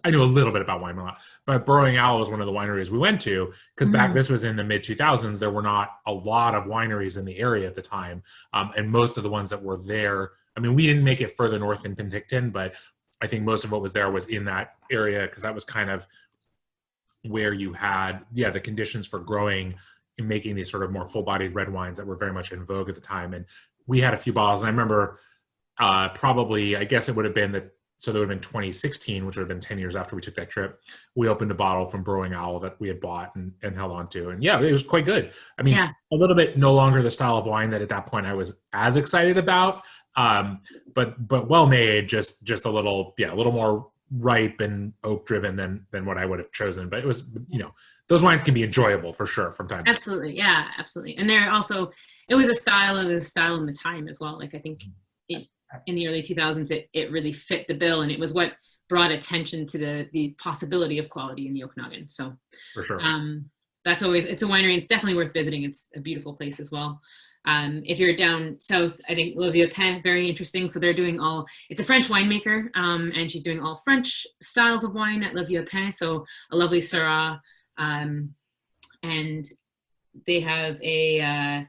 I knew a little bit about wine, but Burrowing Owl was one of the wineries we went to because this was in the mid 2000s. There were not a lot of wineries in the area at the time, and most of the ones that were there. I mean, we didn't make it further north in Penticton, but I think most of what was there was in that area because that was kind of where you had the conditions for growing and making these sort of more full-bodied red wines that were very much in vogue at the time. And we had a few bottles, and I remember probably, I guess it would have been so there would have been 2016, which would have been 10 years after we took that trip. We opened a bottle from Burrowing Owl that we had bought and held on to. And it was quite good. I mean, a little bit no longer the style of wine that at that point I was as excited about, but well made, just a little more ripe and oak driven than what I would have chosen. But it was, those wines can be enjoyable for sure from time to time. Absolutely. Yeah, absolutely. And they're also, it was a style in the time as well. Like I think in the early 2000s, it really fit the bill, and it was what brought attention to the possibility of quality in the Okanagan. So for sure. It's a winery. It's definitely worth visiting. It's a beautiful place as well. If you're down south, I think Le Vieux Pin, very interesting. So they're doing it's a French winemaker, and she's doing all French styles of wine at Le Vieux Pin. So a lovely Syrah, and they have I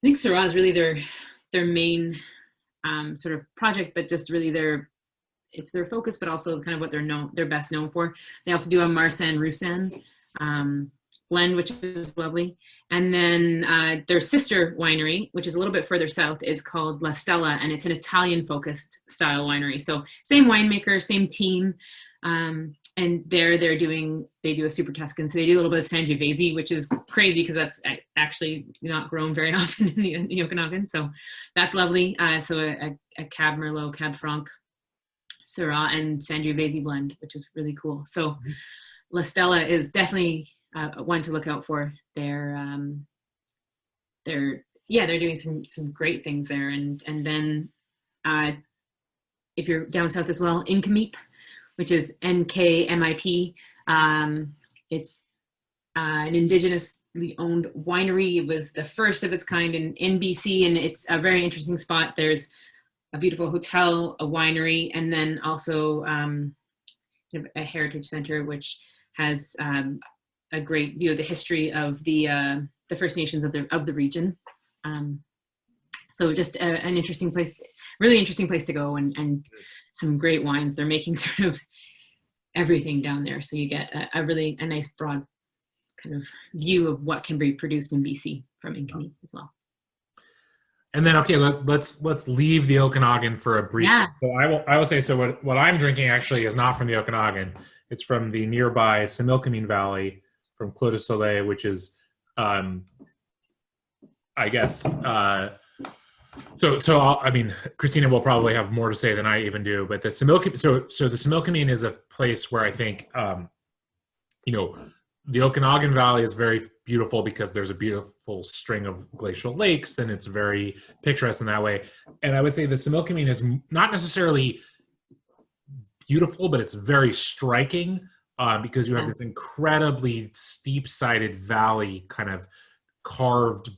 think Syrah is really their main sort of project, but just really it's their focus, but also kind of what they're best known for. They also do a Marsanne Roussanne, blend, which is lovely. And then their sister winery, which is a little bit further south, is called La Stella, and it's an Italian-focused style winery. So same winemaker, same team, and they do a Super Tuscan. So they do a little bit of Sangiovese, which is crazy because that's actually not grown very often in the Okanagan. So that's lovely. So a Cab Merlot, Cab Franc, Syrah, and Sangiovese blend, which is really cool. So La Stella is definitely one to look out for. They're doing some great things there. And then if you're down south as well, Nkmip, which is NKMIP. It's an indigenously owned winery. It was the first of its kind in BC, and it's a very interesting spot. There's a beautiful hotel, a winery, and then also a heritage center, which has a great view of the history of the First Nations of the region. So just an interesting place, really interesting place to go, and some great wines. They're making sort of everything down there, so you get a nice broad kind of view of what can be produced in BC from Nkmip as well. And then, okay, let's leave the Okanagan for a brief. Yeah. So I will say, so what I'm drinking actually is not from the Okanagan. It's from the nearby Similkameen Valley, from Clos du Soleil, which is, I guess. I mean, Christina will probably have more to say than I even do. But the Similkameen, so the Similkameen is a place where I think, the Okanagan Valley is very beautiful because there's a beautiful string of glacial lakes, and it's very picturesque in that way. And I would say the Similkameen is not necessarily beautiful, but it's very striking because you have this incredibly steep-sided valley kind of carved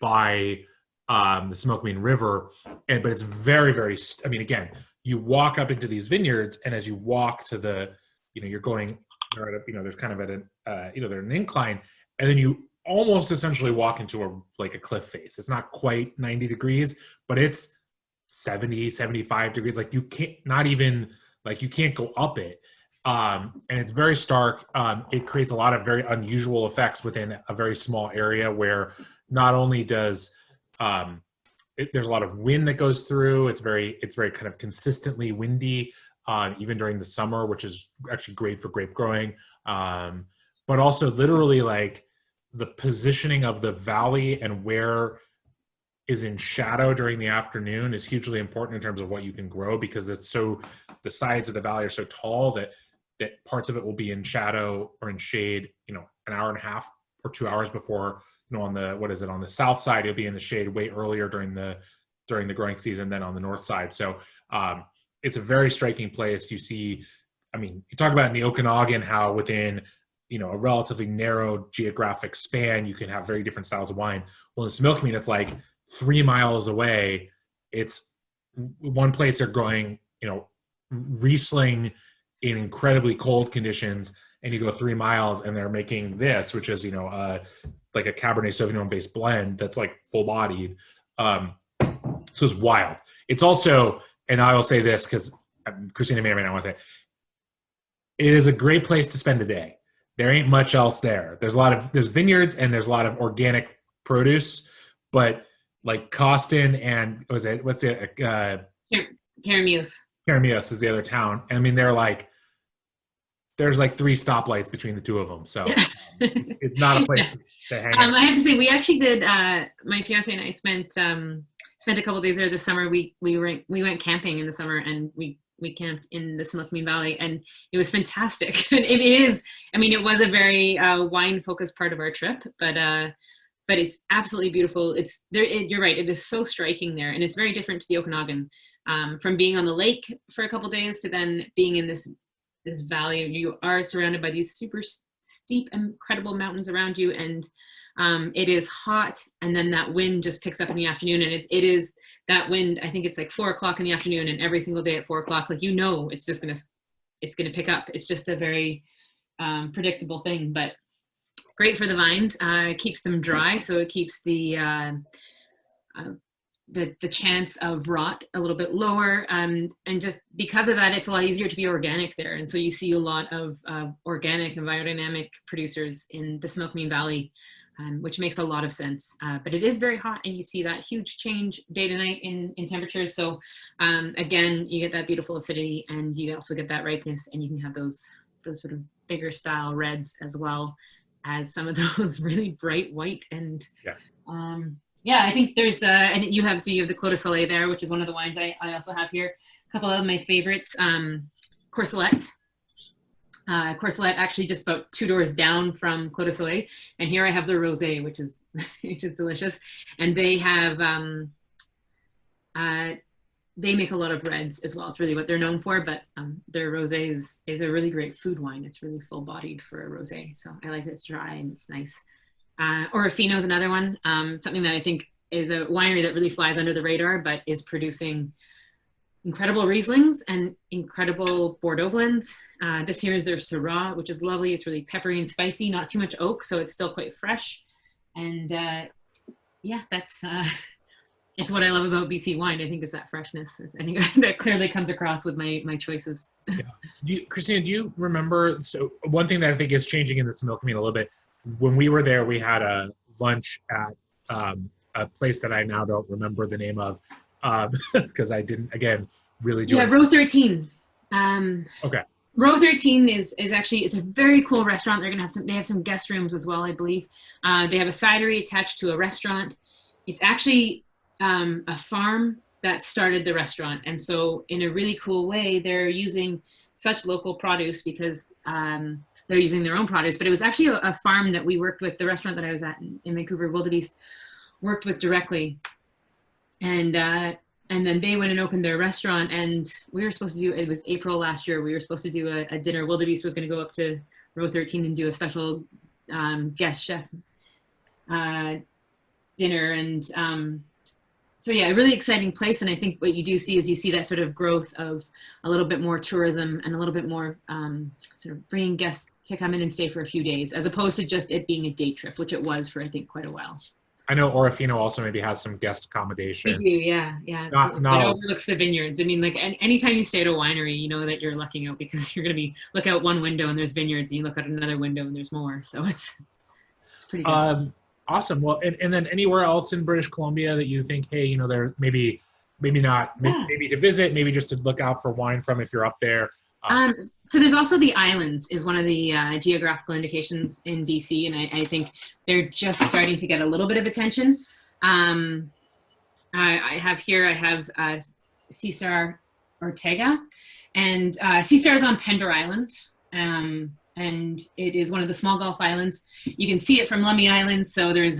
by the Similkameen River, but it's very, very. I mean, again, you walk up into these vineyards, and as you walk to the, you're going. There's kind of they're an incline, and then you almost essentially walk into a cliff face. It's not quite 90 degrees, but it's 70, 75 degrees. Like you can't go up it. And it's very stark. It creates a lot of very unusual effects within a very small area where not only does there's a lot of wind that goes through. It's very kind of consistently windy. Even during the summer, which is actually great for grape growing. But also literally like the positioning of the valley and where is in shadow during the afternoon is hugely important in terms of what you can grow, because the sides of the valley are so tall that parts of it will be in shadow or in shade, an hour and a half or 2 hours before, on the south side, you'll be in the shade way earlier during the growing season than on the north side. So, it's a very striking place. You see, you talk about in the Okanagan how within, a relatively narrow geographic span, you can have very different styles of wine. Well, in Similkameen, it's like 3 miles away. It's one place they're growing, Riesling in incredibly cold conditions, and you go 3 miles and they're making this, which is, like a Cabernet Sauvignon based blend that's like full bodied. So it's wild. It's also, and I will say this because Christina may or may not want to say, it is a great place to spend a day. There ain't much else there. There's vineyards and there's a lot of organic produce, but like Costin and Keremeos is the other town. And there's like 3 stoplights between the two of them. So it's not a place to hang out. I have to say, we actually did, my fiance and I spent a couple of days there this summer. We went camping in the summer, and we camped in the Similkameen Valley, and it was fantastic. It was a very wine focused part of our trip, but it's absolutely beautiful. You're right. It is so striking there, and it's very different to the Okanagan. From being on the lake for a couple of days to then being in this valley, you are surrounded by these super steep, incredible mountains around you, and it is hot, and then that wind just picks up in the afternoon, and it is that wind. I think it's like 4:00 in the afternoon, and every single day at 4:00, it's gonna pick up. It's just a very predictable thing, but great for the vines. It keeps them dry, so it keeps the the chance of rot a little bit lower, and just because of that, it's a lot easier to be organic there. And so you see a lot of organic and biodynamic producers in the Similkameen Valley, which makes a lot of sense. But it is very hot, and you see that huge change day to night in temperatures. So again, you get that beautiful acidity, and you also get that ripeness, and you can have those sort of bigger style reds as well as some of those really bright white. And yeah, I think there's and you have the Clos de Soleil there, which is one of the wines I also have here. A couple of my favorites, Courcelette. Courcelette actually just about 2 doors down from Clos de Soleil, and here I have the rosé, which is delicious. And they have they make a lot of reds as well. It's really what they're known for, but their rosé is a really great food wine. It's really full bodied for a rosé, so I like that it's dry and it's nice. Orofino is another one, something that I think is a winery that really flies under the radar, but is producing incredible Rieslings and incredible Bordeaux blends. This here is their Syrah, which is lovely. It's really peppery and spicy, not too much oak, so it's still quite fresh. And yeah, that's it's what I love about BC wine. I think is that freshness. I think that clearly comes across with my choices. Yeah. Christina, do you remember? So one thing that I think is changing in the Similkameen a little bit. When we were there, we had a lunch at a place that I now don't remember the name of because I didn't, again, really do. Yeah, Row 13. Okay. Row 13 is actually, it's a very cool restaurant. They're gonna have they have some guest rooms as well, I believe. They have a cidery attached to a restaurant. It's actually a farm that started the restaurant, and so in a really cool way, they're using such local produce because they're using their own produce. But it was actually a farm that we worked with. The restaurant that I was at in Vancouver, Wildebeest, worked with directly, and then they went and opened their restaurant, and we were supposed to do, it was April last year, we were supposed to do a dinner. Wildebeest was going to go up to Row 13 and do a special guest chef dinner. And so yeah, a really exciting place. And I think what you do see is you see that sort of growth of a little bit more tourism and a little bit more sort of bringing guests to come in and stay for a few days, as opposed to just it being a day trip, which it was for, I think, quite a while. I know Orofino also maybe has some guest accommodation. We do, yeah. It overlooks the vineyards. I mean, like anytime you stay at a winery, you know that you're lucking out because you're going to look out one window and there's vineyards, and you look out another window and there's more. So it's pretty good. Awesome. Well, and then anywhere else in British Columbia that you think, hey, you know, there maybe not, maybe to visit, maybe just to look out for wine from if you're up there. So there's also the islands is one of the geographical indications in BC, and I think they're just starting to get a little bit of attention. I have Seastar Ortega, and Seastar is on Pender Island, and it is one of the small Gulf islands. You can see it from Lummi Island, so there's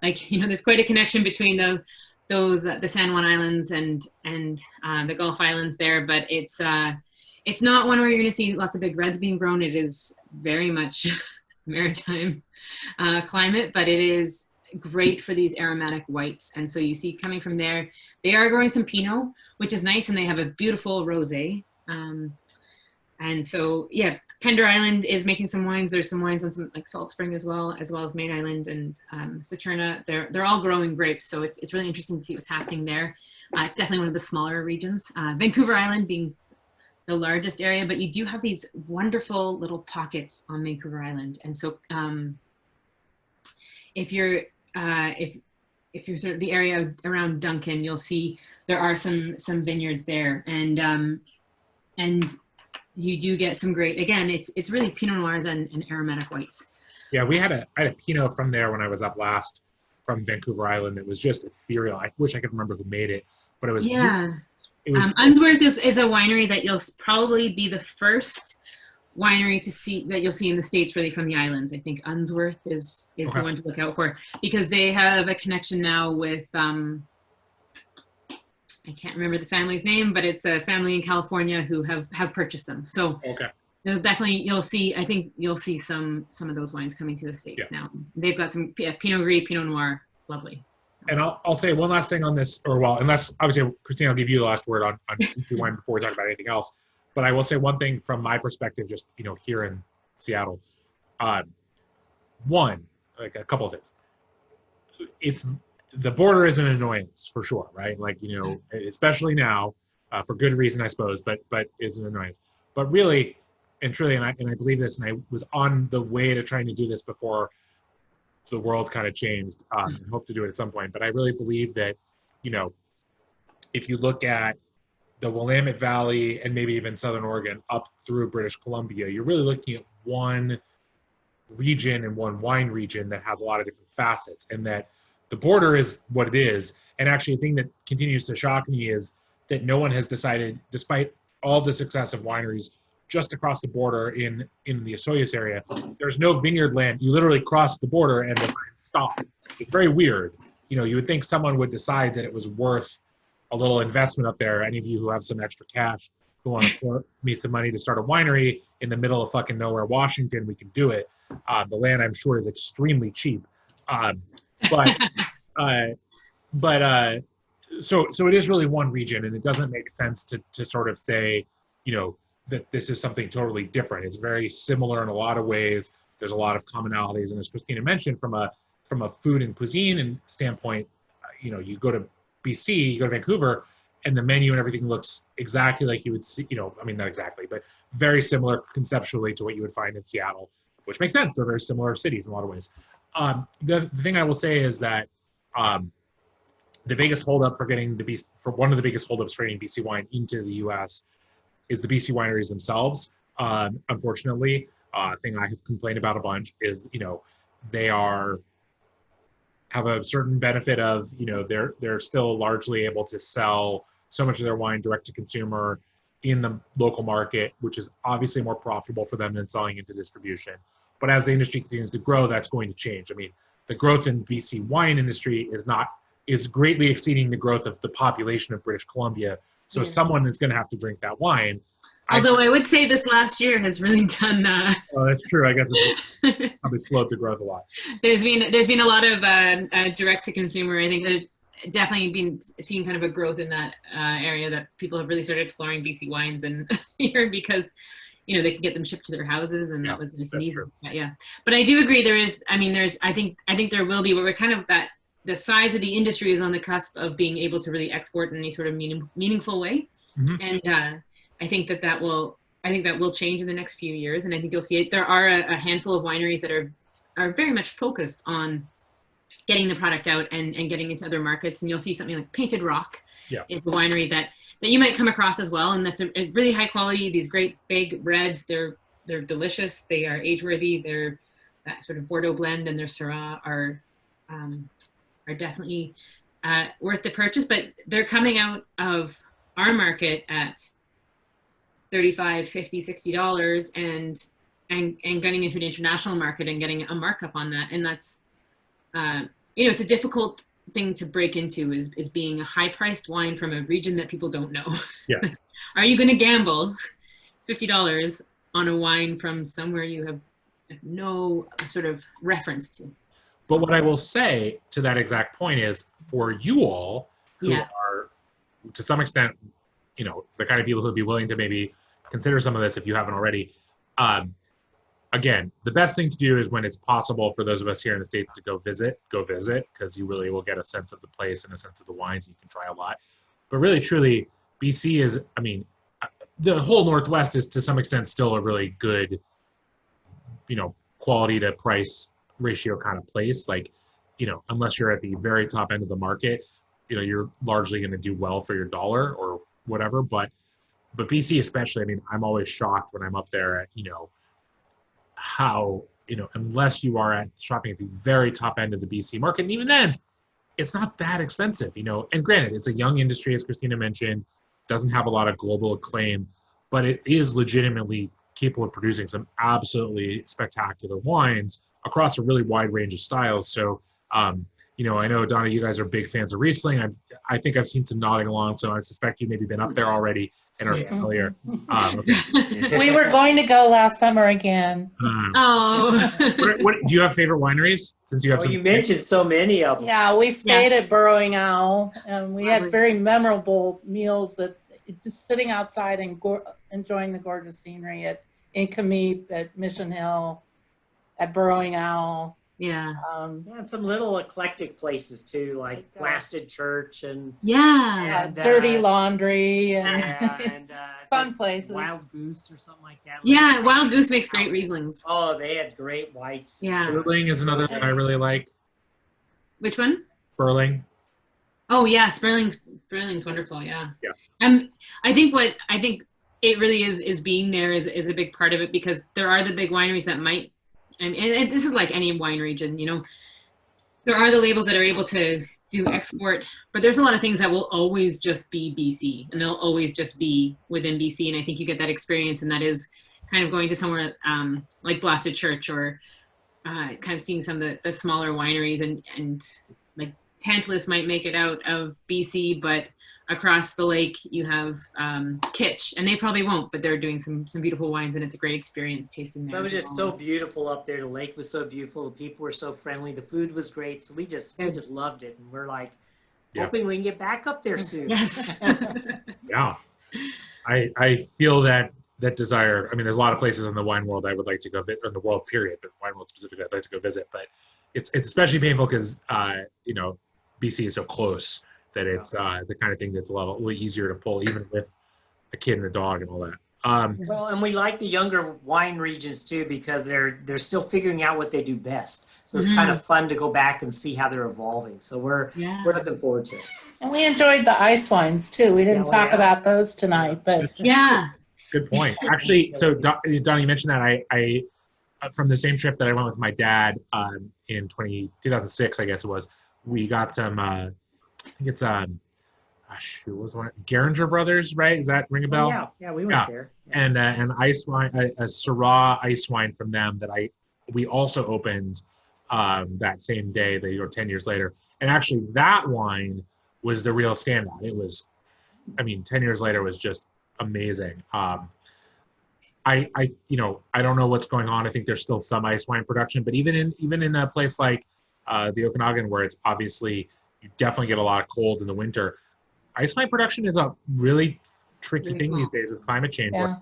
there's quite a connection between the San Juan Islands and the Gulf Islands there, but it's not one where you're going to see lots of big reds being grown. It is very much maritime climate, but it is great for these aromatic whites. And so you see coming from there, they are growing some Pinot, which is nice, and they have a beautiful rosé. And so, yeah, Pender Island is making some wines. There's some wines on some like Salt Spring as well as Main Island and Saturna. They're all growing grapes, so it's really interesting to see what's happening there. It's definitely one of the smaller regions. Vancouver Island being the largest area, but you do have these wonderful little pockets on Vancouver Island. And so if you're sort of the area around Duncan, you'll see there are some vineyards there, and you do get some great, again, it's really Pinot Noirs and aromatic whites. Yeah, I had a Pinot from there when I was up last from Vancouver Island. It was just ethereal. I wish I could remember who made it, but it was Unsworth is a winery that you'll probably be the first winery to see that you'll see in the States, really, from the islands. I think Unsworth is okay. The one to look out for, because they have a connection now with I can't remember the family's name, but it's a family in California who have purchased them. So okay. Definitely you'll see some of those wines coming to the States now. They've got some Pinot Gris, Pinot Noir, lovely. And I'll say one last thing on this, unless obviously Christina, I'll give you the last word on BC wine before we talk about anything else. But I will say one thing from my perspective, just here in Seattle. One, like a couple of things. It's the border is an annoyance for sure, right? Like, you know, especially now, for good reason, I suppose, but is an annoyance. But really and truly, and I believe this, and I was on the way to trying to do this before the world kind of changed, and hope to do it at some point. But I really believe that, you know, if you look at the Willamette Valley and maybe even Southern Oregon up through British Columbia, you're really looking at one region and one wine region that has a lot of different facets, and that the border is what it is. And actually, a thing that continues to shock me is that no one has decided, despite all the success of wineries just across the border in the Osoyoos area, there's no vineyard land. You literally cross the border and the vines stop. It's very weird. You know, you would think someone would decide that it was worth a little investment up there. Any of you who have some extra cash who want to pour me some money to start a winery in the middle of fucking nowhere, Washington, we can do it. The land, I'm sure, is extremely cheap. But so it is really one region, and it doesn't make sense to sort of say, you know, that this is something totally different. It's very similar in a lot of ways. There's a lot of commonalities, and as Christina mentioned, from a food and cuisine and standpoint, you know, you go to BC, you go to Vancouver, and the menu and everything looks exactly like you would see, you know, I mean, not exactly, but very similar conceptually to what you would find in Seattle, which makes sense. They're very similar cities in a lot of ways. The thing I will say is that the biggest holdup for getting one of the biggest holdups for getting BC wine into the U.S. is the BC wineries themselves. Unfortunately, thing I have complained about a bunch is, you know, they have a certain benefit of, you know, they're still largely able to sell so much of their wine direct to consumer in the local market, which is obviously more profitable for them than selling into distribution. But as the industry continues to grow, that's going to change. I mean, the growth in BC wine industry is greatly exceeding the growth of the population of British Columbia. So someone is going to have to drink that wine. Although I would say this last year has really done. Oh, that's true. I guess it's probably slowed the growth a lot. There's been a lot of direct to consumer. I think there's definitely been seeing kind of a growth in that area, that people have really started exploring BC wines and here because, you know, they can get them shipped to their houses, and that was nice and easy. Yeah, but I do agree. I think there will be, but we're kind of that. The size of the industry is on the cusp of being able to really export in any sort of meaningful way, and I think that will change in the next few years, and I think you'll see it. There are a handful of wineries that are very much focused on getting the product out and getting into other markets, and you'll see something like Painted Rock is a winery that you might come across as well, and that's a really high quality. These great big reds, they're delicious. They are age worthy. They're that sort of Bordeaux blend, and their Syrah are definitely worth the purchase, but they're coming out of our market at $35, $50, $60 and getting into an international market and getting a markup on that. And that's, you know, it's a difficult thing to break into is being a high priced wine from a region that people don't know. Yes. Are you going to gamble $50 on a wine from somewhere you have no sort of reference to? But what I will say to that exact point is, for you all who are, to some extent, you know, the kind of people who'd be willing to maybe consider some of this if you haven't already, again, the best thing to do is when it's possible for those of us here in the States to go visit, because you really will get a sense of the place and a sense of the wines, and you can try a lot. But really, truly, BC is, I mean, the whole Northwest is to some extent still a really good, you know, quality to price ratio kind of place. Like, you know, unless you're at the very top end of the market, you know, you're largely going to do well for your dollar or whatever. But BC especially, I mean, I'm always shocked when I'm up there at, you know, how, you know, unless you are shopping at the very top end of the BC market, and even then, it's not that expensive, you know. And granted, it's a young industry, as Christina mentioned, doesn't have a lot of global acclaim, but it is legitimately capable of producing some absolutely spectacular wines across a really wide range of styles. So, you know, I know, Donna, you guys are big fans of Riesling. I think I've seen some nodding along, so I suspect you've maybe been up there already and are familiar. Okay. We were going to go last summer again. What do you have favorite wineries? Since you have you mentioned so many of them. Yeah, we stayed at Burrowing Owl, and we had very memorable meals that just sitting outside and enjoying the gorgeous scenery in Camille, at Mission Hill, at Burrowing Owl. Yeah. Yeah, and some little eclectic places too, like Blasted Church and Yeah. Dirty Laundry and and fun places. Wild Goose or something like that. Yeah, Wild Goose makes great Rieslings. Oh, they had great whites. Yeah. Sperling is another that I really like. Which one? Sperling. Oh yeah, Sperling's wonderful. Yeah. Yeah. I think it really is being there is a big part of it, because there are the big wineries that might, and this is like any wine region, you know, there are the labels that are able to do export, but there's a lot of things that will always just be BC, and they'll always just be within BC. And I think you get that experience, and that is kind of going to somewhere like Blasted Church, or kind of seeing some of the smaller wineries, and like Tantalus might make it out of BC, but across the lake you have Kitsch, and they probably won't, but they're doing some beautiful wines, and it's a great experience tasting there. That was just so beautiful up there. The lake was so beautiful. The people were so friendly. The food was great. So we just loved it, and we're like hoping we can get back up there soon. Yes. Yeah, I feel that desire. I mean, there's a lot of places in the wine world I would like to go visit, or the world period, but wine world specifically I'd like to go visit. But it's especially painful because you know, BC is so close that it's the kind of thing that's a little easier to pull, even with a kid and a dog and all that. Well, and we like the younger wine regions too, because they're still figuring out what they do best. So it's kind of fun to go back and see how they're evolving. So we're looking forward to it. And we enjoyed the ice wines too. We didn't talk about those tonight, but Good point. Actually, so Donnie, you mentioned that I from the same trip that I went with my dad in 2006, I guess it was, we got some, I think it's, what was one? Geringer Brothers, right? Does that ring a bell? Oh, yeah, we went there. Yeah. And an ice wine, a Syrah ice wine from them that we also opened that same day, 10 years later. And actually that wine was the real standout. It was, 10 years later was just amazing. I don't know what's going on. I think there's still some ice wine production, but even in a place like the Okanagan, where it's obviously, you definitely get a lot of cold in the winter, ice wine production is a really tricky thing these days with climate change. Yeah.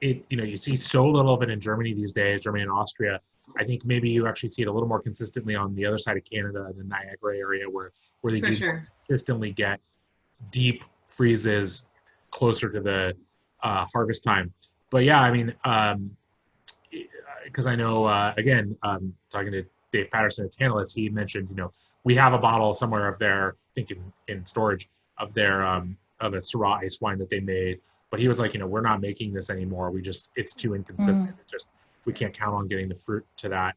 You see so little of it in Germany these days, Germany and Austria. I think maybe you actually see it a little more consistently on the other side of Canada, the Niagara area, where they consistently get deep freezes closer to the harvest time. But yeah, because I know, again, talking to Dave Patterson at Tantalus, he mentioned, we have a bottle somewhere of their, I think in storage, of their of a Syrah ice wine that they made. But he was like, we're not making this anymore. It's too inconsistent. We can't count on getting the fruit to that,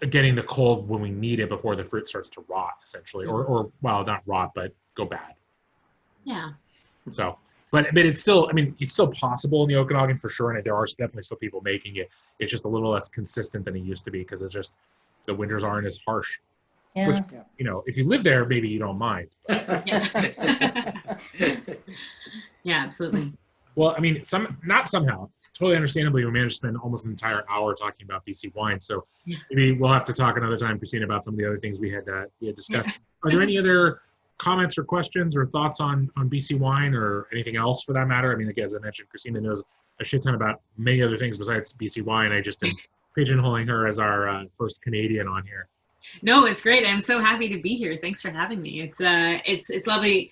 getting the cold when we need it before the fruit starts to rot, essentially, or well, not rot, but go bad. Yeah. So, but it's still, it's still possible in the Okanagan for sure, and there are definitely still people making it. It's just a little less consistent than it used to be, because it's just the winters aren't as harsh. Yeah. Which, if you live there, maybe you don't mind. Yeah, absolutely. Well, not somehow. Totally understandably, we managed to spend almost an entire hour talking about BC wine. So maybe we'll have to talk another time, Christina, about some of the other things we had discussed. Yeah. Are there any other comments or questions or thoughts on BC wine, or anything else for that matter? As I mentioned, Christina knows a shit ton about many other things besides BC wine. I just am pigeonholing her as our first Canadian on here. No, it's great. I'm so happy to be here. Thanks for having me. It's lovely.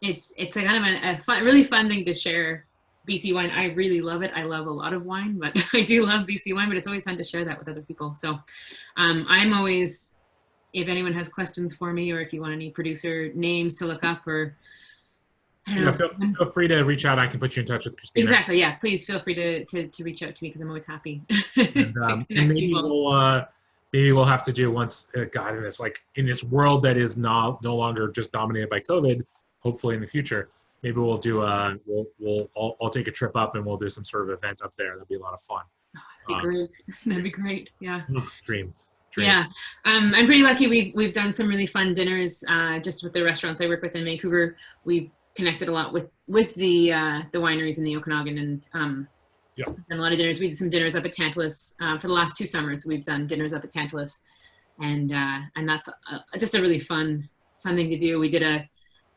It's a kind of a really fun thing to share BC wine. I really love it. I love a lot of wine, but I do love BC wine, but it's always fun to share that with other people. So I'm always, if anyone has questions for me, or if you want any producer names to look up, or I don't know. Feel free to reach out. I can put you in touch with Christina. Exactly. Yeah. Please feel free to reach out to me, because I'm always happy. And maybe we'll have to do once, God, in this world that is no longer just dominated by COVID, hopefully in the future, maybe we'll do I'll take a trip up and we'll do some sort of event up there. That'd be a lot of fun. Oh, that'd be great. That'd be great. Yeah. Dreams. Yeah. I'm pretty lucky. We've done some really fun dinners just with the restaurants I work with in Vancouver. We've connected a lot with the wineries in the Okanagan, and done a lot of dinners. We did some dinners up at Tantalus for the last 2 summers. We've done dinners up at Tantalus, and that's just a really fun thing to do. We did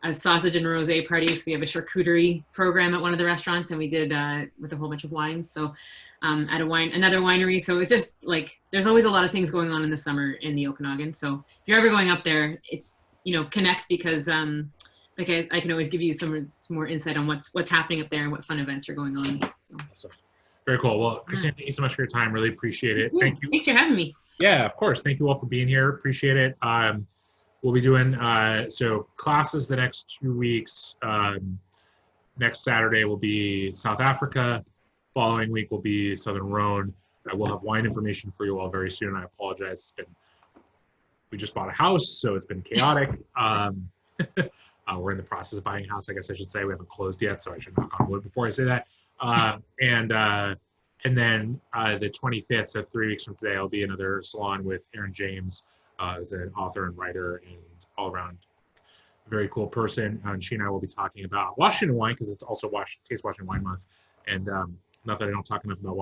a sausage and rosé party. So we have a charcuterie program at one of the restaurants, and we did with a whole bunch of wines. So at another winery. So it's just like there's always a lot of things going on in the summer in the Okanagan. So if you're ever going up there, it's connect because like I can always give you some more insight on what's happening up there and what fun events are going on. So awesome. Very cool. Well, Christina, thank you so much for your time. Really appreciate it. Thank you. Thanks for having me. Yeah, of course. Thank you all for being here. Appreciate it. We'll be doing so classes the next 2 weeks. Next Saturday will be South Africa. Following week will be Southern Rhone. I will have wine information for you all very soon. I apologize. We just bought a house, so it's been chaotic. We're in the process of buying a house, I guess I should say. We haven't closed yet, so I should knock on wood before I say that. And then the 25th, so 3 weeks from today, I'll be another salon with Aaron James, who's an author and writer and all-around very cool person. And she and I will be talking about Washington wine because it's also Taste Washington Wine Month. And not that I don't talk enough about